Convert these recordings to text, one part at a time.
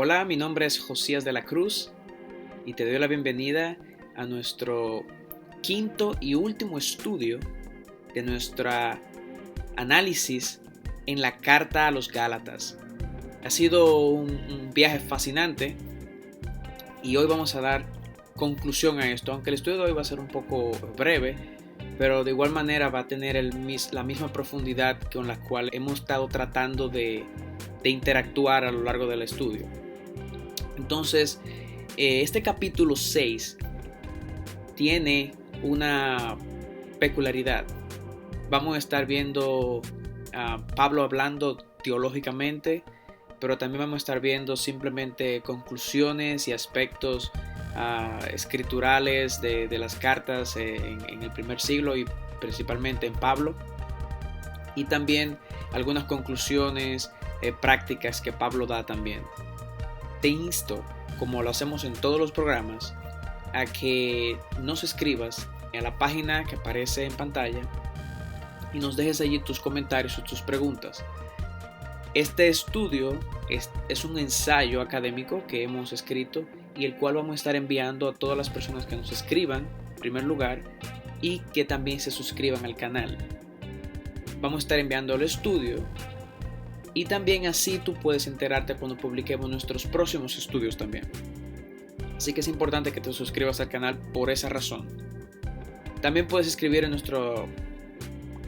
Hola, mi nombre es Josías de la Cruz y te doy la bienvenida a nuestro quinto y último estudio de nuestra análisis en la carta a los Gálatas. Ha sido un viaje fascinante y hoy vamos a dar conclusión a esto, aunque el estudio de hoy va a ser un poco breve, pero de igual manera va a tener la misma profundidad con la cual hemos estado tratando de interactuar a lo largo del estudio. Entonces, este capítulo 6 tiene una peculiaridad. Vamos a estar viendo a Pablo hablando teológicamente, pero también vamos a estar viendo simplemente conclusiones y aspectos escriturales de las cartas en el primer siglo y principalmente en Pablo, y también algunas conclusiones prácticas que Pablo da también. Te insto, como lo hacemos en todos los programas, a que nos escribas a la página que aparece en pantalla y nos dejes allí tus comentarios o tus preguntas. Este estudio es un ensayo académico que hemos escrito y el cual vamos a estar enviando a todas las personas que nos escriban, en primer lugar, y que también se suscriban al canal. Vamos a estar enviando el estudio y también así tú puedes enterarte cuando publiquemos nuestros próximos estudios también. Así que es importante que te suscribas al canal por esa razón. También puedes escribir en nuestro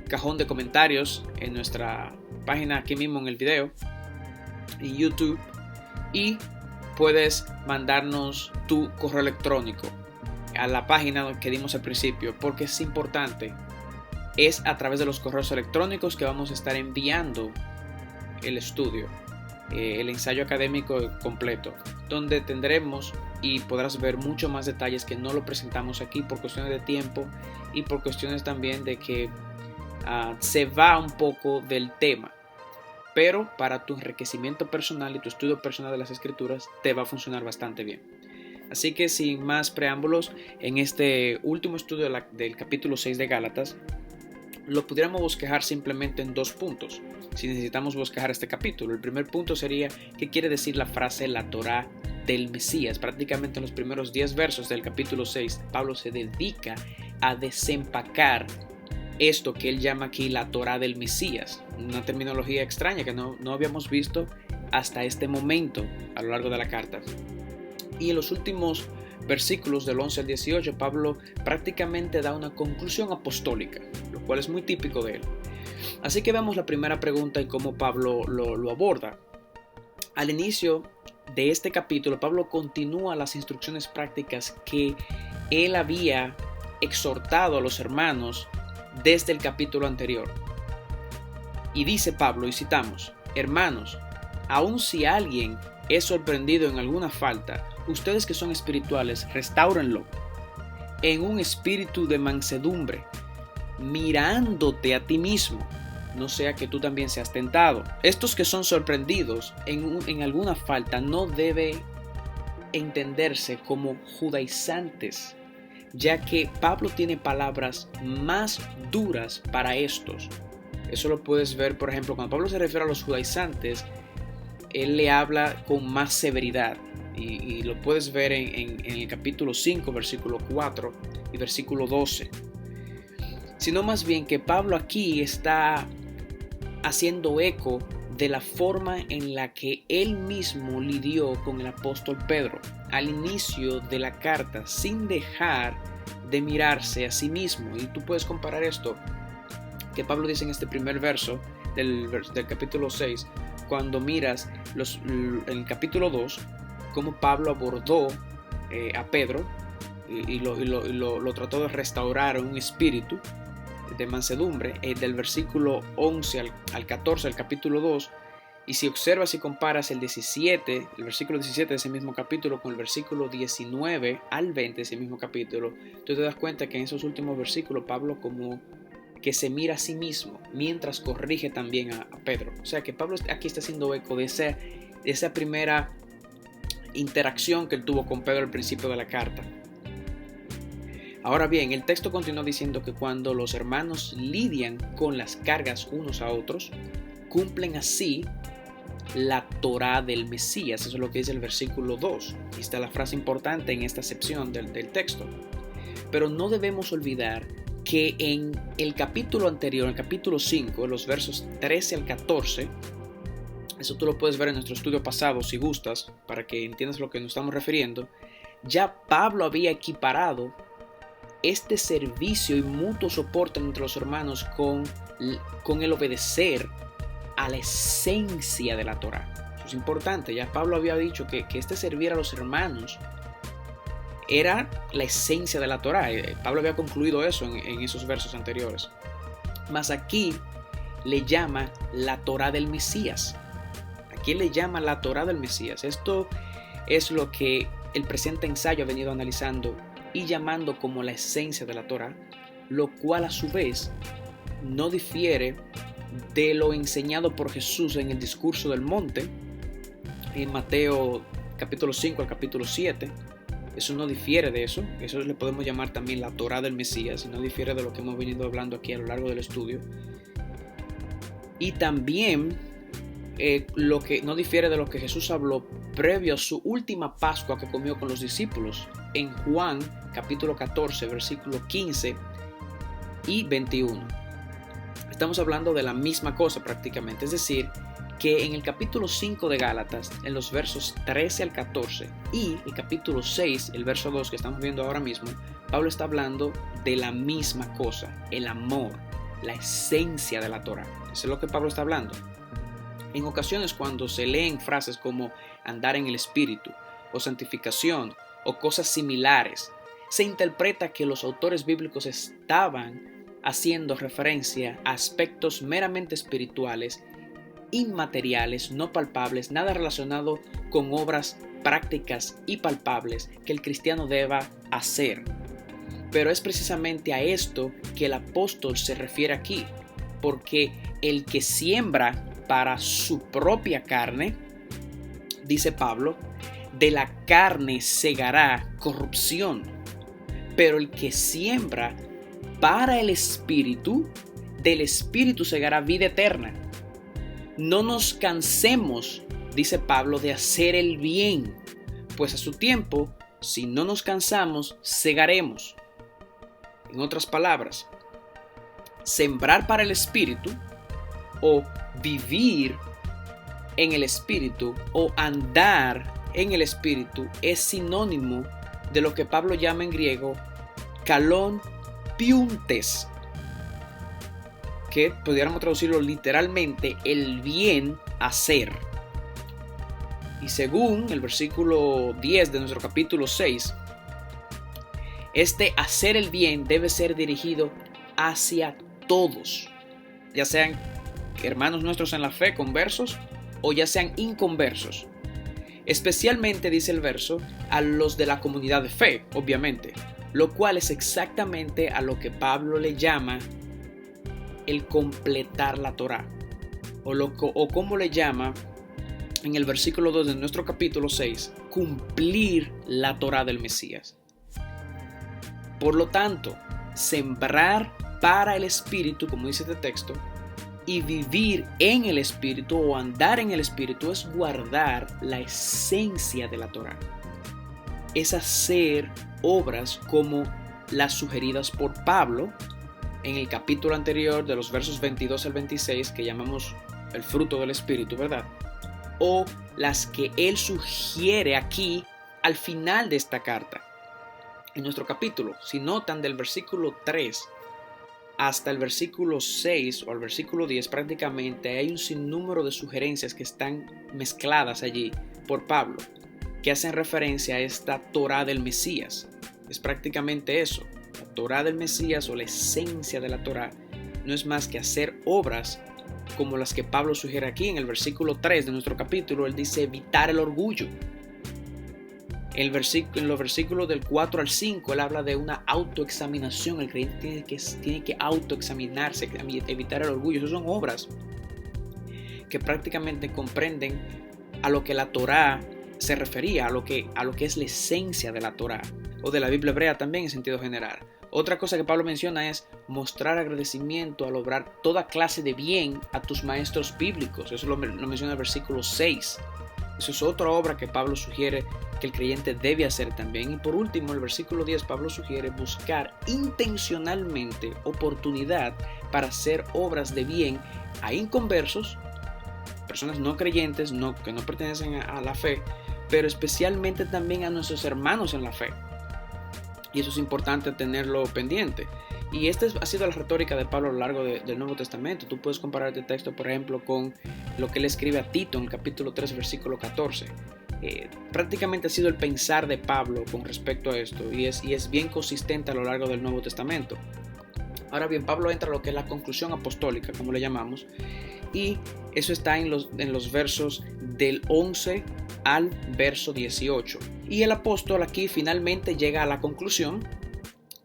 cajón de comentarios en nuestra página aquí mismo en el video, en YouTube, y puedes mandarnos tu correo electrónico a la página que dimos al principio, porque es importante. Es a través de los correos electrónicos que vamos a estar enviando el estudio, el ensayo académico completo, donde tendremos y podrás ver mucho más detalles que no lo presentamos aquí por cuestiones de tiempo y por cuestiones también de que se va un poco del tema, pero para tu enriquecimiento personal y tu estudio personal de las escrituras te va a funcionar bastante bien. Así que sin más preámbulos, en este último estudio del capítulo 6 de Gálatas, lo pudiéramos bosquejar simplemente en dos puntos. Si necesitamos bosquejar este capítulo, el primer punto sería qué quiere decir la frase la Torá del Mesías. Prácticamente en los primeros 10 versos del capítulo 6, Pablo se dedica a desempacar esto que él llama aquí la Torá del Mesías, una terminología extraña que no habíamos visto hasta este momento a lo largo de la carta. Y en los últimos versículos del 11 al 18, Pablo prácticamente da una conclusión apostólica, lo cual es muy típico de él. Así que veamos la primera pregunta y cómo Pablo lo aborda. Al inicio de este capítulo, Pablo continúa las instrucciones prácticas que él había exhortado a los hermanos desde el capítulo anterior. Y dice Pablo, y citamos: hermanos, aun si alguien es sorprendido en alguna falta, ustedes que son espirituales, restáurenlo en un espíritu de mansedumbre, mirándote a ti mismo, no sea que tú también seas tentado. Estos que son sorprendidos en alguna falta no debe entenderse como judaizantes, ya que Pablo tiene palabras más duras para estos. Eso lo puedes ver, por ejemplo, cuando Pablo se refiere a los judaizantes, él le habla con más severidad. Y lo puedes ver en el capítulo 5, versículo 4 y versículo 12. Sino más bien que Pablo aquí está haciendo eco de la forma en la que él mismo lidió con el apóstol Pedro al inicio de la carta, sin dejar de mirarse a sí mismo. Y tú puedes comparar esto que Pablo dice en este primer verso del capítulo 6, cuando miras en el capítulo 2, cómo Pablo abordó a Pedro y lo trató de restaurar en un espíritu de mansedumbre, del versículo 11 al 14 del capítulo 2. Y si observas y comparas el versículo 17 de ese mismo capítulo con el versículo 19 al 20 de ese mismo capítulo, tú te das cuenta que en esos últimos versículos Pablo como que se mira a sí mismo mientras corrige también a Pedro. O sea que Pablo aquí está haciendo eco de esa primera interacción que él tuvo con Pedro al principio de la carta. Ahora bien, el texto continúa diciendo que cuando los hermanos lidian con las cargas unos a otros, cumplen así la Torá del Mesías. Eso es lo que dice el versículo 2. Y está la frase importante en esta sección del texto. Pero no debemos olvidar que en el capítulo anterior, en el capítulo 5, los versos 13 al 14, eso tú lo puedes ver en nuestro estudio pasado si gustas, para que entiendas lo que nos estamos refiriendo, ya Pablo había equiparado este servicio y mutuo soporte entre los hermanos con el obedecer a la esencia de la Torá. Eso es importante, ya Pablo había dicho que este servir a los hermanos era la esencia de la Torá. Pablo había concluido eso en esos versos anteriores. Mas aquí le llama la Torá del Mesías. Aquí le llama la Torá del Mesías. Esto es lo que el presente ensayo ha venido analizando y llamando como la esencia de la Torá, lo cual a su vez no difiere de lo enseñado por Jesús en el discurso del monte, en Mateo capítulo 5 al capítulo 7. Eso no difiere de eso. Eso le podemos llamar también la Torá del Mesías, y no difiere de lo que hemos venido hablando aquí a lo largo del estudio. Y también lo que no difiere de lo que Jesús habló previo a su última Pascua que comió con los discípulos en Juan capítulo 14 versículo 15 y 21. Estamos hablando de la misma cosa prácticamente, es decir, que en el capítulo 5 de Gálatas, en los versos 13 al 14 y el capítulo 6, el verso 2 que estamos viendo ahora mismo, Pablo está hablando de la misma cosa, el amor, la esencia de la Torá. Eso es lo que Pablo está hablando. En ocasiones, cuando se leen frases como andar en el Espíritu o santificación o cosas similares, se interpreta que los autores bíblicos estaban haciendo referencia a aspectos meramente espirituales, inmateriales, no palpables, nada relacionado con obras prácticas y palpables que el cristiano deba hacer. Pero es precisamente a esto que el apóstol se refiere aquí, porque el que siembra para su propia carne, dice Pablo, de la carne segará corrupción, pero el que siembra para el Espíritu, del Espíritu segará vida eterna. No nos cansemos, dice Pablo, de hacer el bien, pues a su tiempo, si no nos cansamos, segaremos. En otras palabras, sembrar para el Espíritu o vivir en el Espíritu o andar en el Espíritu es sinónimo de lo que Pablo llama en griego kalon piuntes, que pudiéramos traducirlo literalmente el bien hacer. Y según el versículo 10 de nuestro capítulo 6, este hacer el bien debe ser dirigido hacia todos, ya sean hermanos nuestros en la fe, conversos, o ya sean inconversos. Especialmente, dice el verso, a los de la comunidad de fe, obviamente, lo cual es exactamente a lo que Pablo le llama el completar la Torá, o como le llama en el versículo 2 de nuestro capítulo 6, cumplir la Torá del Mesías. Por lo tanto, sembrar para el Espíritu, como dice este texto, y vivir en el Espíritu o andar en el Espíritu es guardar la esencia de la Torá. Es hacer obras como las sugeridas por Pablo en el capítulo anterior de los versos 22 al 26 que llamamos el fruto del Espíritu, ¿verdad? O las que él sugiere aquí al final de esta carta. En nuestro capítulo, si notan del versículo 3 hasta el versículo 6 o al versículo 10 prácticamente hay un sinnúmero de sugerencias que están mezcladas allí por Pablo, que hacen referencia a esta Torá del Mesías. Es prácticamente eso. La Torá del Mesías o la esencia de la Torá no es más que hacer obras como las que Pablo sugiere aquí en el versículo 3 de nuestro capítulo. Él dice evitar el orgullo. En los versículos del 4 al 5 él habla de una autoexaminación. El creyente tiene que autoexaminarse, evitar el orgullo. Esas son obras que prácticamente comprenden a lo que la Torá se refería, a lo que es la esencia de la Torá o de la Biblia hebrea también en sentido general. Otra cosa que Pablo menciona es mostrar agradecimiento al obrar toda clase de bien a tus maestros bíblicos. Eso lo menciona el versículo 6. Eso es otra obra que Pablo sugiere que el creyente debe hacer también. Y por último, el versículo 10, Pablo sugiere buscar intencionalmente oportunidad para hacer obras de bien a inconversos, personas no creyentes, que no pertenecen a la fe, pero especialmente también a nuestros hermanos en la fe. Y eso es importante tenerlo pendiente. Y esta ha sido la retórica de Pablo a lo largo del Nuevo Testamento. Tú puedes comparar este texto, por ejemplo, con lo que él escribe a Tito en el capítulo 3, versículo 14. Prácticamente ha sido el pensar de Pablo con respecto a esto y es bien consistente a lo largo del Nuevo Testamento. Ahora bien, Pablo entra a lo que es la conclusión apostólica, como le llamamos, y eso está en los versos del 11 al verso 18. Y el apóstol aquí finalmente llega a la conclusión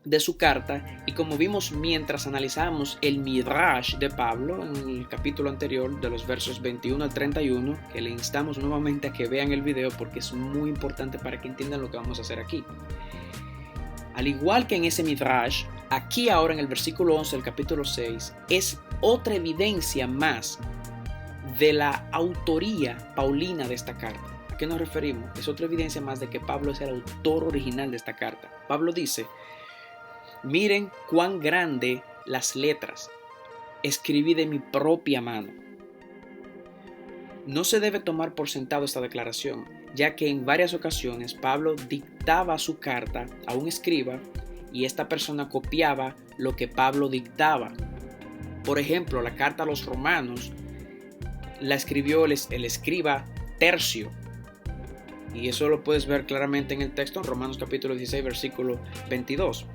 de su carta, y como vimos mientras analizamos el Midrash de Pablo en el capítulo anterior, de los versos 21 al 31, que le instamos nuevamente a que vean el video porque es muy importante para que entiendan lo que vamos a hacer aquí. Al igual que en ese Midrash, aquí ahora en el versículo 11 del capítulo 6 es otra evidencia más de la autoría paulina de esta carta. ¿A qué nos referimos? Es otra evidencia más de que Pablo es el autor original de esta carta. Pablo dice: miren cuán grande las letras, escribí de mi propia mano. No se debe tomar por sentado esta declaración, ya que en varias ocasiones Pablo dictaba su carta a un escriba y esta persona copiaba lo que Pablo dictaba. Por ejemplo, la carta a los romanos la escribió el escriba Tercio, y eso lo puedes ver claramente en el texto en Romanos capítulo 16 versículo 22.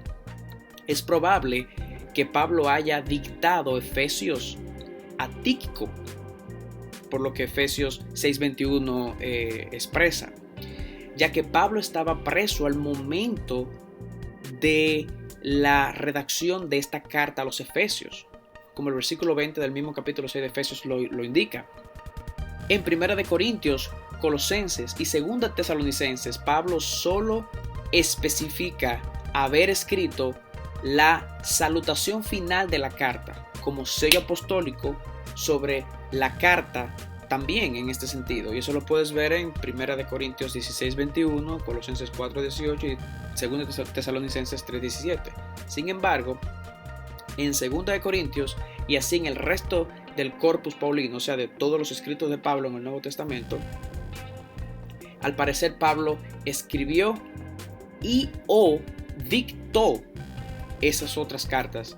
Es probable que Pablo haya dictado Efesios a Tíquico, por lo que Efesios 6:21 expresa, ya que Pablo estaba preso al momento de la redacción de esta carta a los Efesios, como el versículo 20 del mismo capítulo 6 de Efesios lo indica. En 1 de Corintios, Colosenses y 2 Tesalonicenses, Pablo solo especifica haber escrito la salutación final de la carta como sello apostólico sobre la carta también en este sentido, y eso lo puedes ver en 1 de Corintios 16:21, Colosenses 4:18 y 2 Tesalonicenses 3:17. Sin embargo, en 2 de Corintios y así en el resto del corpus paulino, o sea, de todos los escritos de Pablo en el Nuevo Testamento, al parecer Pablo escribió y o dictó esas otras cartas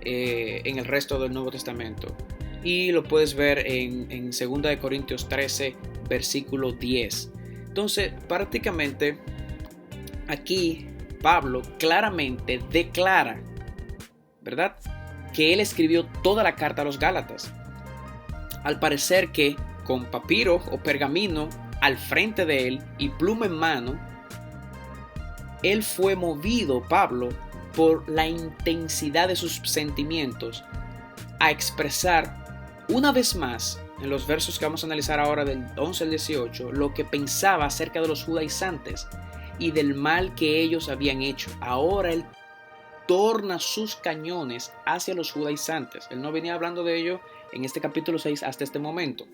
en el resto del Nuevo Testamento. Y lo puedes ver en 2 de Corintios 13, versículo 10. Entonces, prácticamente aquí Pablo claramente declara, ¿verdad?, que él escribió toda la carta a los Gálatas. Al parecer que con papiro o pergamino al frente de él y pluma en mano, él fue movido, Pablo, por la intensidad de sus sentimientos a expresar una vez más, en los versos que vamos a analizar ahora del 11 al 18, lo que pensaba acerca de los judaizantes y del mal que ellos habían hecho. Ahora él torna sus cañones hacia los judaizantes. Él no venía hablando de ello en este capítulo 6 hasta este momento.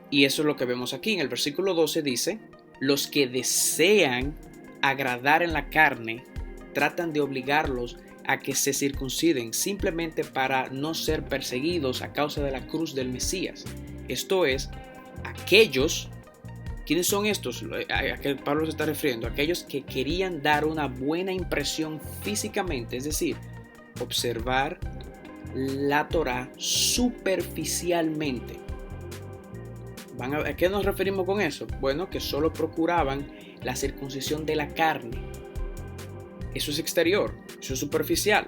Y eso es lo que vemos aquí. En el versículo 12 dice: los que desean agradar en la carne tratan de obligarlos a que se circunciden simplemente para no ser perseguidos a causa de la cruz del Mesías. Esto es, aquellos, ¿quiénes son estos? A que Pablo se está refiriendo, aquellos que querían dar una buena impresión físicamente, es decir, observar la Torá superficialmente. ¿A qué nos referimos con eso? Bueno, que solo procuraban la circuncisión de la carne. Eso es exterior, eso es superficial.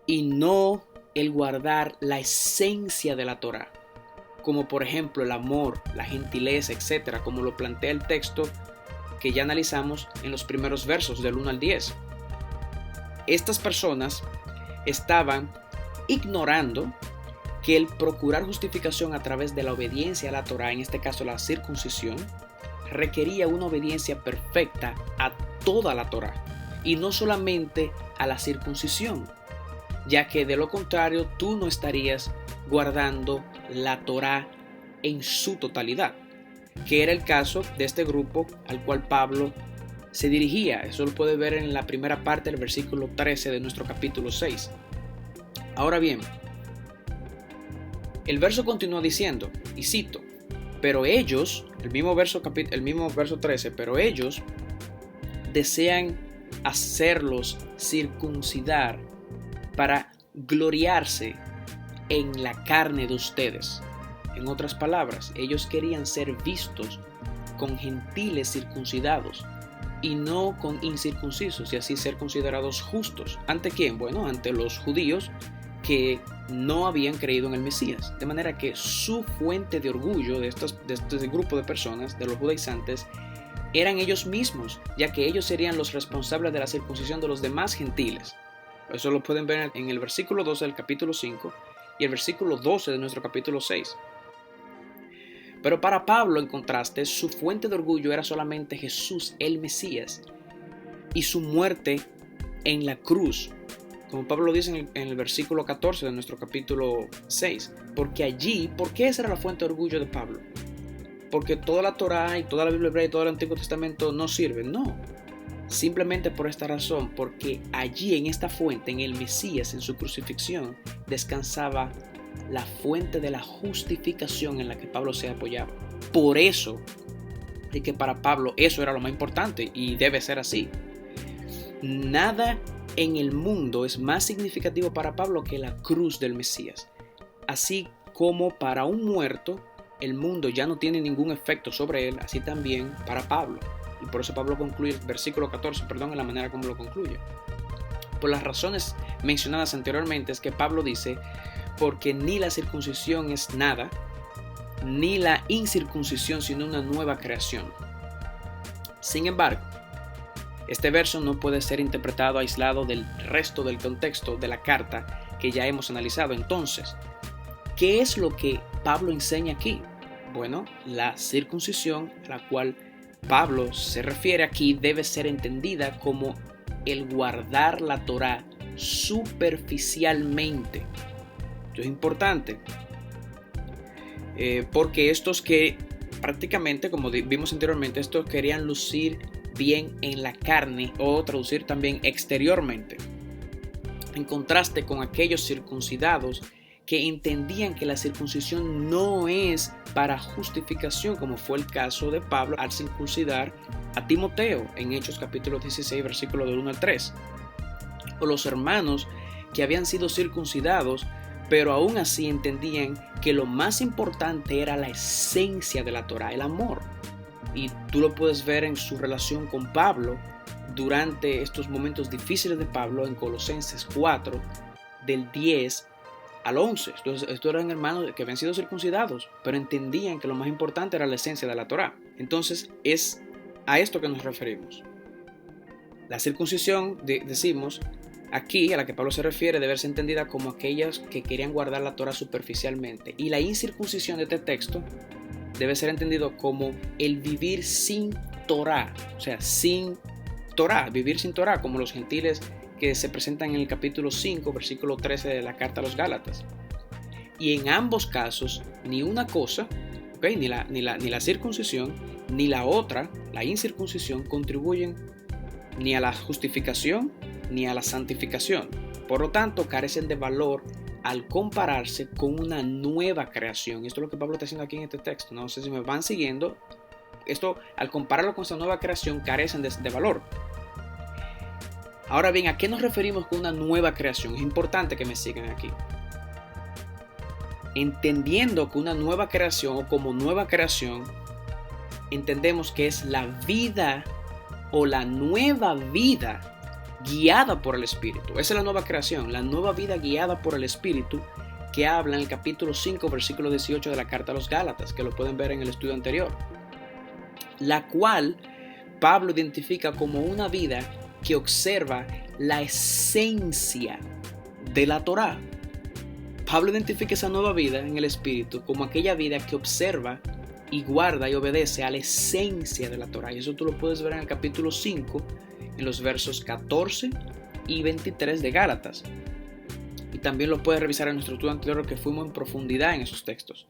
Y no el guardar la esencia de la Torá, como por ejemplo el amor, la gentileza, etc., como lo plantea el texto que ya analizamos en los primeros versos del 1 al 10. Estas personas estaban ignorando que el procurar justificación a través de la obediencia a la Torá, en este caso la circuncisión, requería una obediencia perfecta a toda la Torá. y no solamente a la circuncisión, ya que de lo contrario tú no estarías guardando la Torá en su totalidad, que era el caso de este grupo al cual Pablo se dirigía. Eso lo puedes ver en la primera parte del versículo 13 de nuestro capítulo 6. Ahora bien, el verso continúa diciendo, y cito, pero ellos, el mismo verso 13, pero ellos desean hacerlos circuncidar para gloriarse en la carne de ustedes. En otras palabras, ellos querían ser vistos con gentiles circuncidados y no con incircuncisos, y así ser considerados justos. ¿Ante quién? Bueno, ante los judíos que no habían creído en el Mesías. De manera que su fuente de orgullo de este grupo de personas, de los judaizantes, eran ellos mismos, ya que ellos serían los responsables de la circuncisión de los demás gentiles. Eso lo pueden ver en el versículo 12 del capítulo 5 y el versículo 12 de nuestro capítulo 6. Pero para Pablo, en contraste, su fuente de orgullo era solamente Jesús, el Mesías, y su muerte en la cruz, como Pablo dice en el versículo 14 de nuestro capítulo 6. Porque allí, ¿por qué esa era la fuente de orgullo de Pablo? Porque toda la Torá y toda la Biblia hebrea y todo el Antiguo Testamento no sirven. No, simplemente por esta razón, porque allí en esta fuente, en el Mesías, en su crucifixión, descansaba la fuente de la justificación en la que Pablo se apoyaba. Por eso es que para Pablo eso era lo más importante, y debe ser así. Nada en el mundo es más significativo para Pablo que la cruz del Mesías. Así como para un muerto el mundo ya no tiene ningún efecto sobre él, así también para Pablo. Y por eso Pablo concluye el versículo 14, en la manera como lo concluye. Por las razones mencionadas anteriormente es que Pablo dice, porque ni la circuncisión es nada, ni la incircuncisión, sino una nueva creación. Sin embargo, este verso no puede ser interpretado aislado del resto del contexto de la carta que ya hemos analizado. Entonces, ¿qué es lo que Pablo enseña aquí? Bueno, la circuncisión a la cual Pablo se refiere aquí debe ser entendida como el guardar la Torá superficialmente. Esto es importante, porque estos que prácticamente, como vimos anteriormente, estos querían lucir bien en la carne, o traducir también exteriormente, en contraste con aquellos circuncidados que entendían que la circuncisión no es para justificación, como fue el caso de Pablo al circuncidar a Timoteo en Hechos capítulo 16 versículo del 1 al 3, o los hermanos que habían sido circuncidados pero aún así entendían que lo más importante era la esencia de la Torá, el amor. Y tú lo puedes ver en su relación con Pablo durante estos momentos difíciles de Pablo en Colosenses 4 del 10 al 11. Estos eran hermanos que habían sido circuncidados, pero entendían que lo más importante era la esencia de la Torá. Entonces es a esto que nos referimos. La circuncisión, decimos, aquí a la que Pablo se refiere, debe ser entendida como aquellas que querían guardar la Torá superficialmente. Y la incircuncisión de este texto debe ser entendido como el vivir sin Torá, o sea, sin Torá, vivir sin Torá, como los gentiles que se presentan en el capítulo 5, versículo 13 de la carta a los Gálatas. Y en ambos casos, ni una cosa, ¿okay? ni la circuncisión, ni la otra, la incircuncisión, contribuyen ni a la justificación ni a la santificación. Por lo tanto, carecen de valor al compararse con una nueva creación. Esto es lo que Pablo está haciendo aquí en este texto. No sé si me van siguiendo. Esto, al compararlo con esta nueva creación, carecen de valor. Ahora bien, ¿a qué nos referimos con una nueva creación? Es importante que me sigan aquí. Entendiendo que una nueva creación, o como nueva creación, entendemos que es la vida o la nueva vida guiada por el Espíritu. Esa es la nueva creación, la nueva vida guiada por el Espíritu, que habla en el capítulo 5, versículo 18 de la carta a los Gálatas, que lo pueden ver en el estudio anterior, la cual Pablo identifica como una vida que observa la esencia de la Torá. Pablo identifica esa nueva vida en el Espíritu como aquella vida que observa y guarda y obedece a la esencia de la Torá. Y eso tú lo puedes ver en el capítulo 5, en los versos 14 y 23 de Gálatas. Y también lo puedes revisar en nuestro estudio anterior, que fuimos en profundidad en esos textos.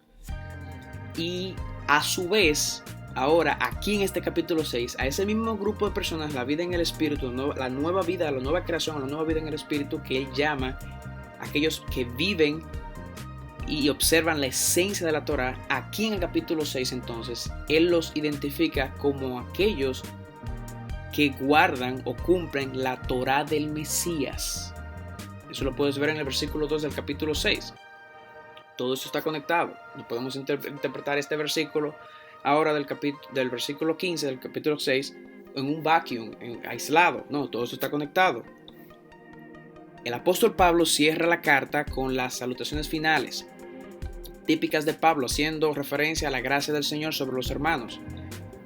Y a su vez, ahora aquí en este capítulo 6, a ese mismo grupo de personas, la vida en el Espíritu, la nueva vida, la nueva creación, la nueva vida en el Espíritu, que él llama aquellos que viven y observan la esencia de la Torá, aquí en el capítulo 6 entonces, él los identifica como aquellos que guardan o cumplen la Torá del Mesías. Eso lo puedes ver en el versículo 2 del capítulo 6. Todo esto está conectado. No podemos interpretar este versículo ahora del versículo 15 del capítulo 6 en un vacuum, aislado. No, todo esto está conectado. El apóstol Pablo cierra la carta con las salutaciones finales, típicas de Pablo, haciendo referencia a la gracia del Señor sobre los hermanos.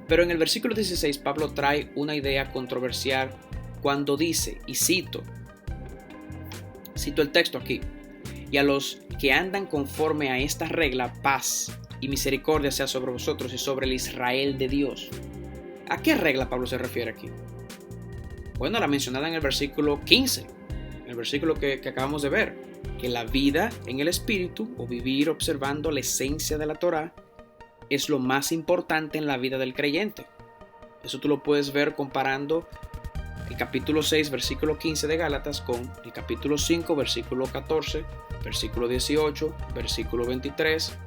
Pero en el versículo 16 Pablo trae una idea controversial cuando dice, y cito el texto aquí: y a los que andan conforme a esta regla, paz y misericordia sea sobre vosotros y sobre el Israel de Dios. ¿A qué regla Pablo se refiere aquí? Bueno, la mencionada en el versículo 15, el versículo que acabamos de ver, que la vida en el Espíritu, o vivir observando la esencia de la Torá, es lo más importante en la vida del creyente. Eso tú lo puedes ver comparando el capítulo 6, versículo 15 de Gálatas con el capítulo 5, versículo 14, versículo 18, versículo 23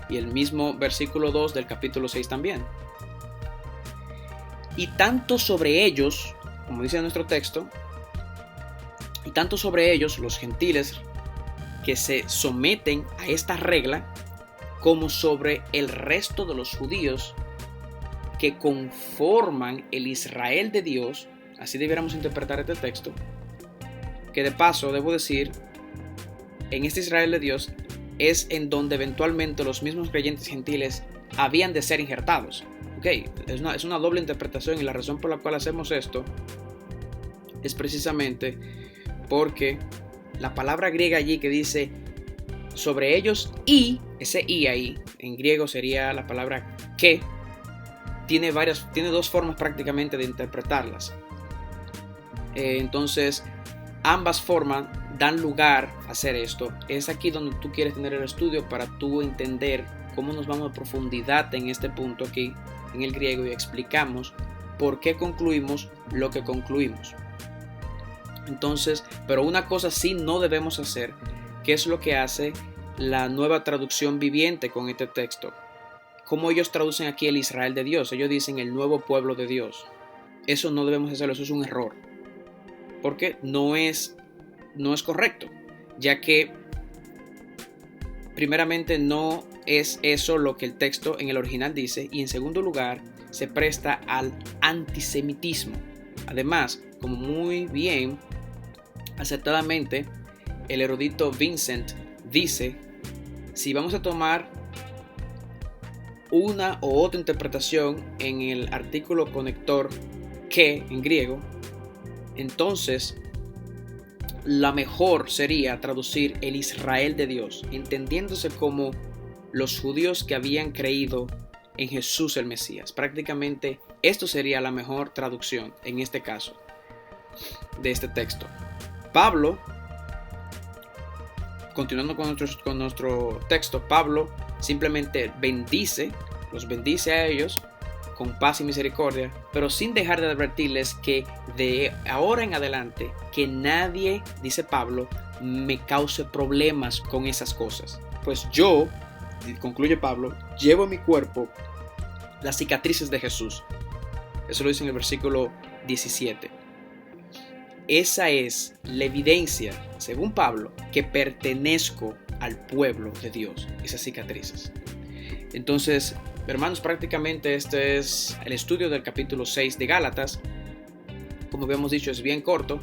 y el mismo versículo 2 del capítulo 6 también. Y tanto sobre ellos, como dice nuestro texto, y tanto sobre ellos, los gentiles, que se someten a esta regla, como sobre el resto de los judíos que conforman el Israel de Dios. Así debiéramos interpretar este texto, que de paso debo decir, en este Israel de Dios es en donde eventualmente los mismos creyentes gentiles habían de ser injertados. Es una doble interpretación, y la razón por la cual hacemos esto es precisamente porque la palabra griega allí que dice sobre ellos, y ese y ahí en griego sería la palabra que, tiene dos formas prácticamente de interpretarlas. Entonces ambas formas dan lugar a hacer esto. Es aquí donde tú quieres tener el estudio para tú entender cómo nos vamos a profundidad en este punto aquí en el griego, y explicamos por qué concluimos lo que concluimos. Entonces, pero una cosa sí no debemos hacer, que es lo que hace la Nueva Traducción Viviente con este texto. Como ellos traducen aquí el Israel de Dios, ellos dicen el nuevo pueblo de Dios. Eso no debemos hacerlo, eso es un error, porque no es correcto, ya que primeramente no es eso lo que el texto en el original dice, y en segundo lugar se presta al antisemitismo. Además, como muy bien acertadamente el erudito Vincent dice, si vamos a tomar una u otra interpretación en el artículo conector que en griego, entonces la mejor sería traducir el Israel de Dios, entendiéndose como los judíos que habían creído en Jesús el Mesías. Prácticamente esto sería la mejor traducción en este caso de este texto. Pablo, continuando con nuestro texto, Pablo simplemente los bendice a ellos con paz y misericordia, pero sin dejar de advertirles que de ahora en adelante que nadie, dice Pablo, me cause problemas con esas cosas. Pues yo, concluye Pablo, llevo en mi cuerpo las cicatrices de Jesús. Eso lo dice en el versículo 17. Esa es la evidencia, según Pablo, que pertenezco al pueblo de Dios, esas cicatrices. Entonces, hermanos, prácticamente este es el estudio del capítulo 6 de Gálatas. Como habíamos dicho, es bien corto.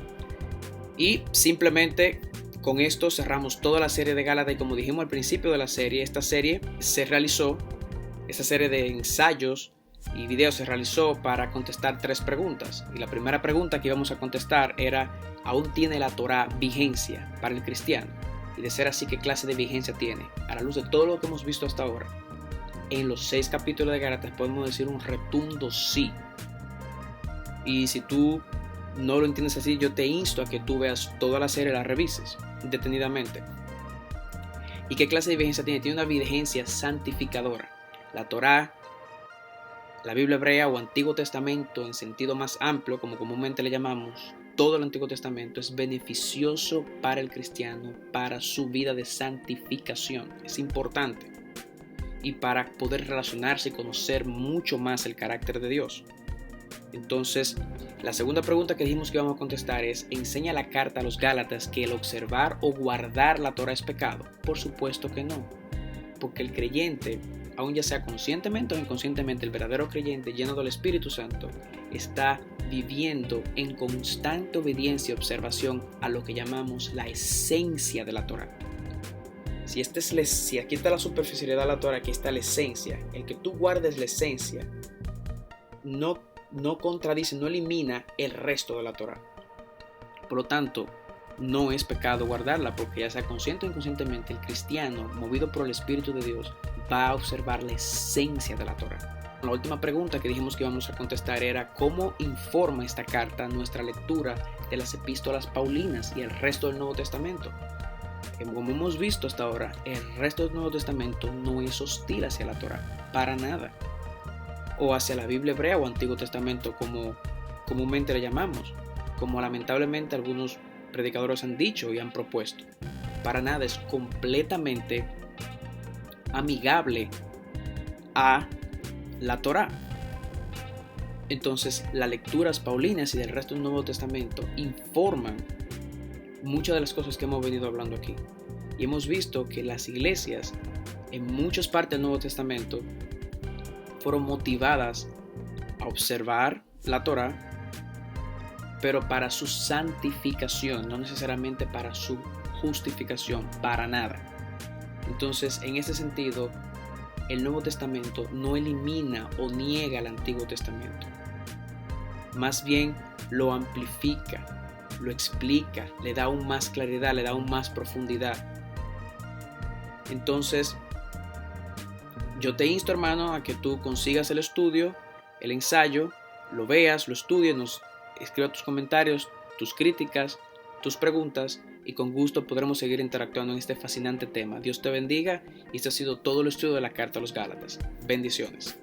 Y simplemente con esto cerramos toda la serie de Gálatas. Y como dijimos al principio de la serie, esta serie de ensayos y videos se realizó para contestar 3 preguntas. Y la primera pregunta que íbamos a contestar era, ¿aún tiene la Torá vigencia para el cristiano? Y de ser así, ¿qué clase de vigencia tiene? A la luz de todo lo que hemos visto hasta ahora, en los 6 capítulos de Gálatas podemos decir un rotundo sí. Y si tú no lo entiendes así, yo te insto a que tú veas toda la serie, la revises detenidamente. ¿Y qué clase de vigencia tiene? Tiene una vigencia santificadora. La Torá, la Biblia hebrea o Antiguo Testamento en sentido más amplio, como comúnmente le llamamos, todo el Antiguo Testamento es beneficioso para el cristiano, para su vida de santificación. Es importante. Y para poder relacionarse y conocer mucho más el carácter de Dios. Entonces, la segunda pregunta que dijimos que íbamos a contestar es: ¿enseña la carta a los Gálatas que el observar o guardar la Torá es pecado? Por supuesto que no, porque el creyente, aun ya sea conscientemente o inconscientemente, el verdadero creyente lleno del Espíritu Santo está viviendo en constante obediencia y observación a lo que llamamos la esencia de la Torá. Si aquí está la superficialidad de la Torá, aquí está la esencia. El que tú guardes la esencia no contradice, no elimina el resto de la Torá. Por lo tanto, no es pecado guardarla, porque ya sea consciente o inconscientemente, el cristiano, movido por el Espíritu de Dios, va a observar la esencia de la Torá. La última pregunta que dijimos que íbamos a contestar era: ¿cómo informa esta carta nuestra lectura de las epístolas paulinas y el resto del Nuevo Testamento? Como hemos visto hasta ahora, el resto del Nuevo Testamento no es hostil hacia la Torá, para nada, o hacia la Biblia hebrea o Antiguo Testamento, como comúnmente le llamamos, como lamentablemente algunos predicadores han dicho y han propuesto. Para nada, es completamente amigable a la Torá. Entonces, las lecturas paulinas y del resto del Nuevo Testamento informan muchas de las cosas que hemos venido hablando aquí. Y hemos visto que las iglesias en muchas partes del Nuevo Testamento fueron motivadas a observar la Torá, pero para su santificación, no necesariamente para su justificación, para nada. Entonces, en ese sentido, el Nuevo Testamento no elimina o niega el Antiguo Testamento. Más bien lo amplifica, lo explica, le da aún más claridad, le da aún más profundidad. Entonces, yo te insto, hermano, a que tú consigas el estudio, el ensayo, lo veas, lo estudies, nos escribas tus comentarios, tus críticas, tus preguntas, y con gusto podremos seguir interactuando en este fascinante tema. Dios te bendiga, y este ha sido todo el estudio de la carta a los Gálatas. Bendiciones.